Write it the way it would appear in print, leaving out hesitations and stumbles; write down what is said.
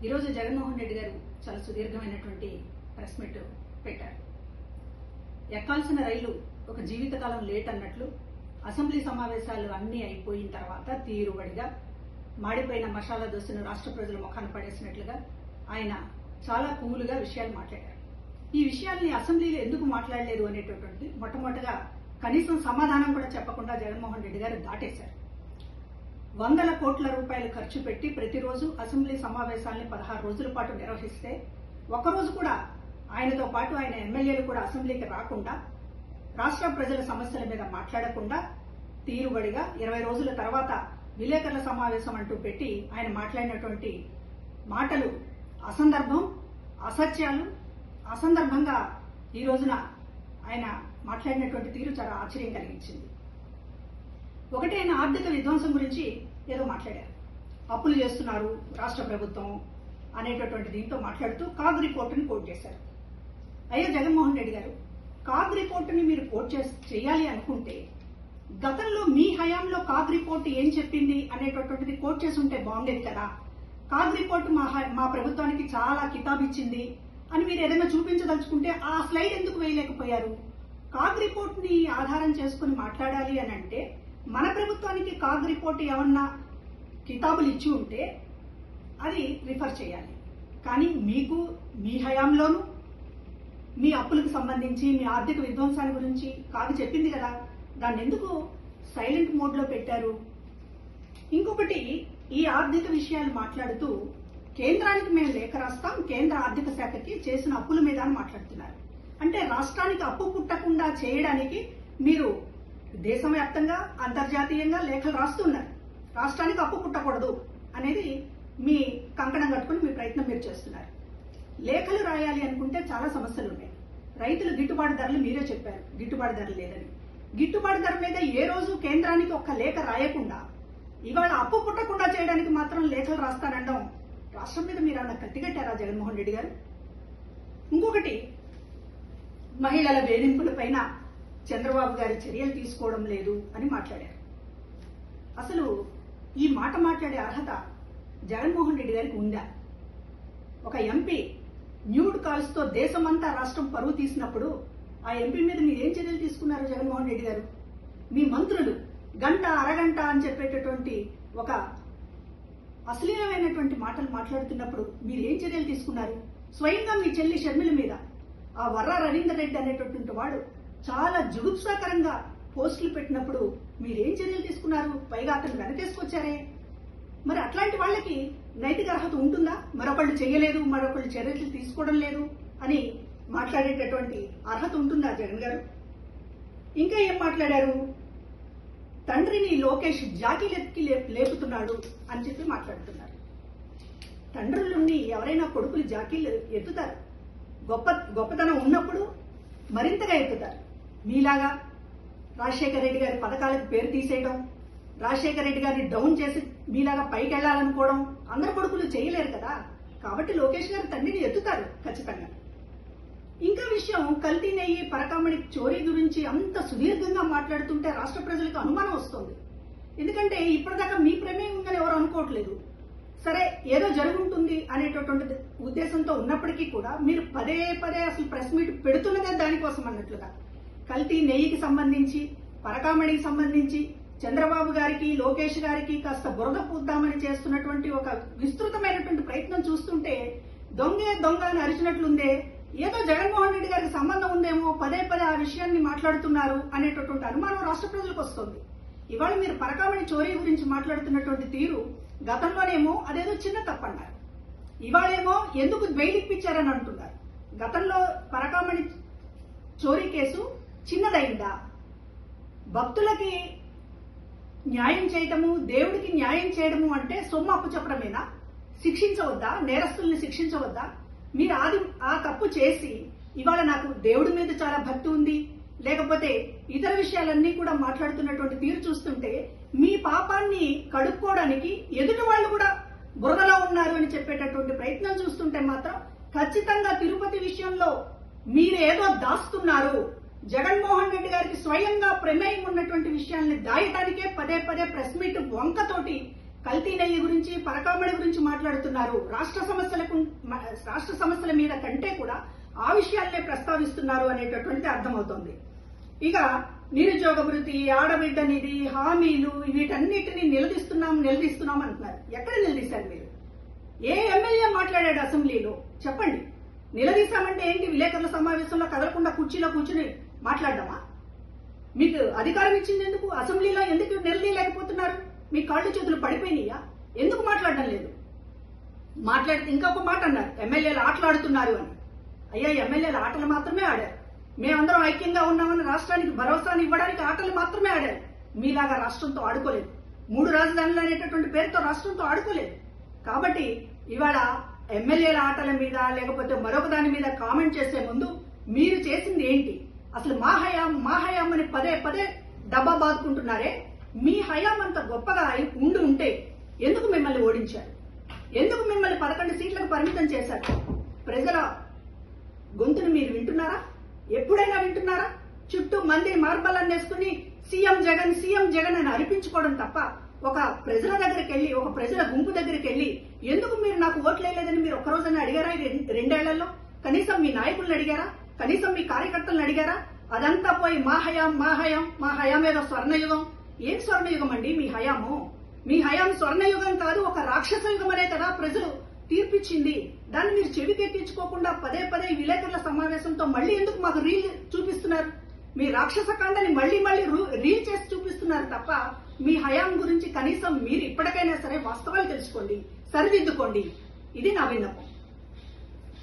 ఈరోజు జగన్మోహన్ రెడ్డి గారు చాలా సుదీర్ఘమైనటువంటి ప్రెస్ మీట్ పెట్టారు. ఎక్కాల్సిన రైలు ఒక జీవితకాలం లేట్ అన్నట్లు అసెంబ్లీ సమావేశాలు అన్నీ అయిపోయిన తర్వాత తీరుబడిగా మాడిపోయిన మసాలా దోశను రాష్ట్ర ప్రజల ముఖాన పడేసినట్లుగా ఆయన చాలా కూలుగా విషయాలు మాట్లాడారు. ఈ విషయాల్ని అసెంబ్లీలో ఎందుకు మాట్లాడలేదు అనేటటువంటి మొట్టమొదటిగా కనీసం సమాధానం కూడా చెప్పకుండా జగన్మోహన్ రెడ్డి గారు దాటేశారు. వందల కోట్ల రూపాయలు ఖర్చు పెట్టి ప్రతిరోజు అసెంబ్లీ సమావేశాలని 16 రోజుల పాటు నిర్వహిస్తే ఒకరోజు కూడా ఆయనతో పాటు ఆయన ఎమ్మెల్యేలు కూడా అసెంబ్లీకి రాకుండా రాష్ట్ర ప్రజల సమస్యల మీద మాట్లాడకుండా తీరుబడిగా 20 రోజుల తర్వాత విలేకరుల సమావేశం అంటూ పెట్టి ఆయన మాట్లాడినటువంటి మాటలు అసందర్భం, అసత్యాలు. అసందర్భంగా ఈ రోజున ఆయన మాట్లాడినటువంటి తీరు చాలా ఆశ్చర్యం కలిగించింది. ఒకటి, ఆయన ఆర్థిక విధ్వంసం గురించి ఏదో మాట్లాడారు. అప్పులు చేస్తున్నారు రాష్ట్ర ప్రభుత్వం అనేటటువంటి దీంతో మాట్లాడుతూ కాగ్ రిపోర్టుని కోట్ చేశారు. అయ్యో జగన్మోహన్ రెడ్డి గారు, కాగ్ రిపోర్టుని మీరు కోట్ చేయాలి అనుకుంటే గతంలో మీ హయాంలో కాగ్ రిపోర్టు ఏం చెప్పింది అనేటటువంటిది కోట్ చేసి ఉంటే బాగుండేది కదా. కాగ్ రిపోర్టు మా ప్రభుత్వానికి చాలా కితాబిచ్చింది అని మీరు ఏదైనా చూపించదలుచుకుంటే ఆ స్లైడ్ ఎందుకు వేయలేకపోయారు? కాగ్ రిపోర్ట్ ని ఆధారం చేసుకుని మాట్లాడాలి అని అంటే మన ప్రభుత్వానికి కాగ్ రిపోర్ట్ ఏమన్నా కితాబులు ఇచ్చి ఉంటే అది రిఫర్ చేయాలి. కానీ మీకు మీ హయాంలోనూ మీ అప్పులకు సంబంధించి మీ ఆర్థిక విధ్వంసాన్ని గురించి కాగ్ చెప్పింది కదా, దాన్ని ఎందుకు సైలెంట్ మోడ్ లో పెట్టారు? ఇంకొకటి, ఈ ఆర్థిక విషయాలు మాట్లాడుతూ కేంద్రానికి మేము లేఖ రాస్తాం, కేంద్ర ఆర్థిక శాఖకి చేసిన అప్పుల మీద అని మాట్లాడుతున్నారు. అంటే రాష్ట్రానికి అప్పు పుట్టకుండా చేయడానికి మీరు దేశవ్యాప్తంగా అంతర్జాతీయంగా లేఖలు రాస్తున్నారు. రాష్ట్రానికి అప్పు పుట్టకూడదు అనేది మీ కంకణం కట్టుకుని మీ ప్రయత్నం మీరు చేస్తున్నారు. లేఖలు రాయాలి అనుకుంటే చాలా సమస్యలు ఉన్నాయి. రైతులు గిట్టుబాటు ధరలు మీరే చెప్పారు, గిట్టుబాటు ధర లేదని. గిట్టుబాటు ధర మీద ఏ రోజు కేంద్రానికి ఒక్క లేఖ రాయకుండా ఇవాళ అప్పు పుట్టకుండా చేయడానికి మాత్రం లేఖలు రాస్తానండం రాష్ట్రం మీద మీరు అన్న కత్తిగట్టారా జగన్మోహన్ రెడ్డి గారు? ఇంకొకటి, మహిళల వేధింపులపైన చంద్రబాబు గారి చర్యలు తీసుకోవడం లేదు అని మాట్లాడారు. అసలు ఈ మాట మాట్లాడే అర్హత జగన్మోహన్ రెడ్డి గారికి ఉందా? ఒక ఎంపీ న్యూడ్ కాల్స్ తో దేశమంతా రాష్ట్రం పరువు తీసినప్పుడు ఆ ఎంపీ మీద మీరేం చర్యలు తీసుకున్నారు జగన్మోహన్ రెడ్డి గారు? మీ మంత్రులు గంట అరగంట అని చెప్పేటటువంటి ఒక అశ్లీలమైనటువంటి మాటలు మాట్లాడుతున్నప్పుడు మీరు ఏం చర్యలు తీసుకున్నారు? స్వయంగా మీ చెల్లి షర్మిల మీద ఆ వర్ర రవీందర్ రెడ్డి అనేటటువంటి వాడు చాలా జుగుప్సాకరంగా పోస్టులు పెట్టినప్పుడు మీరేం చర్యలు తీసుకున్నారు? పైగా అతను వెనకేసుకొచ్చారే. మరి అట్లాంటి వాళ్ళకి నైతిక అర్హత ఉంటుందా? మరొకళ్ళు చేయలేదు, మరొకళ్ళు చర్యలు తీసుకోవడం లేదు అని మాట్లాడేటటువంటి అర్హత ఉంటుందా జగన్ గారు? ఇంకా ఏం మాట్లాడారు? తండ్రిని లోకేష్ జాకీలెత్తి లేపుతున్నాడు అని చెప్పి మాట్లాడుతున్నారు. తండ్రులుండి ఎవరైనా కొడుకులు జాకీలు ఎత్తుతారు. గొప్పతనం ఉన్నప్పుడు మరింతగా ఎత్తుతారు. మీలాగా రాజశేఖర రెడ్డి గారి పథకాలకు పేరు తీసేయడం, రాజశేఖర రెడ్డి గారిని డౌన్ చేసి మీలాగా పైకి వెళ్లాలనుకోవడం అందరు కొడుకులు చేయలేరు కదా. కాబట్టి లోకేష్ గారు తండ్రిని ఎత్తుతారు ఖచ్చితంగా. ఇంకా విషయం, కల్తీ నెయ్యి పరకామణి చోరీ గురించి అంత సుదీర్ఘంగా మాట్లాడుతుంటే రాష్ట్ర ప్రజలకు అనుమానం వస్తుంది. ఎందుకంటే ఇప్పటిదాకా మీ ప్రమేయం ఉందని ఎవరు అనుకోవట్లేదు. సరే, ఏదో జరుగుంటుంది అనేటటువంటి ఉద్దేశంతో ఉన్నప్పటికీ కూడా మీరు పదే పదే అసలు ప్రెస్ మీట్ పెడుతున్నదే దానికోసం అన్నట్లుగా. కల్తీ నెయ్యికి సంబంధించి, పరకామణికి సంబంధించి చంద్రబాబు గారికి, లోకేష్ గారికి కాస్త బురద పూద్దామని చేస్తున్నటువంటి ఒక విస్తృతమైనటువంటి ప్రయత్నం చూస్తుంటే దొంగే దొంగ అని అరిచినట్లుందే. ఏదో జగన్మోహన్ రెడ్డి గారికి సంబంధం ఉందేమో, పదే పదే ఆ విషయాన్ని మాట్లాడుతున్నారు అనేటటువంటి అనుమానం రాష్ట్ర ప్రజలకు వస్తుంది. ఇవాళ మీరు పరకామణి చోరీ గురించి మాట్లాడుతున్నటువంటి తీరు గతంలోనేమో అదేదో చిన్న తప్పన్నారు, ఇవాళేమో ఎందుకు బెయిల్ ఇప్పించారని అంటున్నారు. గతంలో పరకామణి చోరీ కేసు చిన్నదైందా? భక్తులకి న్యాయం చేయటము, దేవుడికి న్యాయం చేయడము అంటే సొమ్ము అప్పు చెప్పడమేనా? శిక్షించవద్దా? నేరస్తుల్ని శిక్షించవద్దా? మీరు ఆ తప్పు చేసి ఇవాళ నాకు దేవుడి మీద చాలా భక్తి ఉంది, లేకపోతే ఇతర విషయాలన్నీ కూడా మాట్లాడుతున్నటువంటి తీరు చూస్తుంటే మీ పాపాన్ని కడుక్కోవడానికి ఎదుటి వాళ్ళు కూడా బురదలో ఉన్నారు అని చెప్పేటటువంటి ప్రయత్నం చూస్తుంటే మాత్రం ఖచ్చితంగా తిరుపతి విషయంలో మీరేదో దాస్తున్నారు. జగన్మోహన్ రెడ్డి గారికి స్వయంగా ప్రమేయం ఉన్నటువంటి విషయాల్ని దాయటానికే పదే పదే ప్రెస్ మీట్ వంకతోటి కల్తీ నెయ్యి గురించి, పరకామణి గురించి మాట్లాడుతున్నారు. రాష్ట్ర సమస్యల మీద కంటే కూడా ఆ విషయాలనే ప్రస్తావిస్తున్నారు అనేటటువంటిది అర్థమవుతోంది. ఇక నిరుద్యోగ భృతి, ఆడబిడ్డ నిధి, హామీలు, వీటన్నిటిని నిలదీస్తున్నాం అంటున్నారు. ఎక్కడ నిలదీశారు మీరు? ఏ ఎమ్మెల్యే మాట్లాడాడు అసెంబ్లీలో? చెప్పండి. నిలదీశామంటే ఏంటి? విలేకరుల సమావేశంలో కదలకుండా కుర్చీలో కూర్చుని మాట్లాడడమా? మీకు అధికారం ఇచ్చింది ఎందుకు? అసెంబ్లీలో ఎందుకు నిలదీయలేకపోతున్నారు? మీ కాళ్ళు చేతులు పడిపోయినాయా? ఎందుకు మాట్లాడడం లేదు? మాట్లాడితే ఇంకొక మాట అన్నారు, ఎమ్మెల్యేలు ఆటలాడుతున్నారు అని. అయ్యా, ఎమ్మెల్యేలు ఆటలు మాత్రమే ఆడారు. మేమందరం ఐక్యంగా ఉన్నామని రాష్ట్రానికి భరోసాని ఇవ్వడానికి ఆటలు మాత్రమే ఆడారు. మీలాగా రాష్ట్రంతో ఆడుకోలేదు. 3 రాజధానులు అనేటటువంటి పేరుతో రాష్ట్రంతో ఆడుకోలేదు. కాబట్టి ఇవాళ ఎమ్మెల్యేల ఆటల మీద లేకపోతే మరొక దాని మీద కామెంట్ చేసే ముందు మీరు చేసింది ఏంటి? అసలు మా హయాం అని పదే పదే డబ్బా బాదుకుంటున్నారే. మీ హయాం అంత గొప్పగా ఉంటే ఎందుకు మిమ్మల్ని ఓడించారు? ఎందుకు మిమ్మల్ని 11 సీట్లకు పరిమితం చేశారు? ప్రజల గొంతును మీరు వింటున్నారా? ఎప్పుడైనా వింటున్నారా? చుట్టూ మంది మార్బలన్నేసుకుని సీఎం జగన్ అని అరిపించుకోవడం తప్ప ఒక ప్రజల దగ్గరికి వెళ్లి, ఒక ప్రజల గుంపు దగ్గరికి వెళ్లి ఎందుకు మీరు నాకు ఓట్లు వేయలేదని మీరు ఒక్కరోజైనా అడిగారా? 2 ఏళ్లలో కనీసం మీ నాయకులను అడిగారా? కనీసం మీ కార్యకర్తలను అడిగారా? అదంతా పోయి మా హయాం ఏదో స్వర్ణయుగం. ఏం స్వర్ణయుగం అండి మీ హయాము? మీ హయాం స్వర్ణయుగం కాదు, ఒక రాక్షస యుగం అనే కదా ప్రజలు తీర్పిచ్చింది. దాన్ని మీరు చెవికెక్కించుకోకుండా పదే పదే విలేకరుల సమావేశంతో మళ్ళీ ఎందుకు మాకు రీల్ చూపిస్తున్నారు? మీ రాక్షస కాండని మళ్ళీ రీల్ చేసి చూపిస్తున్నారు తప్ప మీ హయాం గురించి కనీసం మీరు ఇప్పటికైనా సరే వాస్తవాలు తెలుసుకోండి, సరిదిద్దుకోండి. ఇది నా విన్నపం.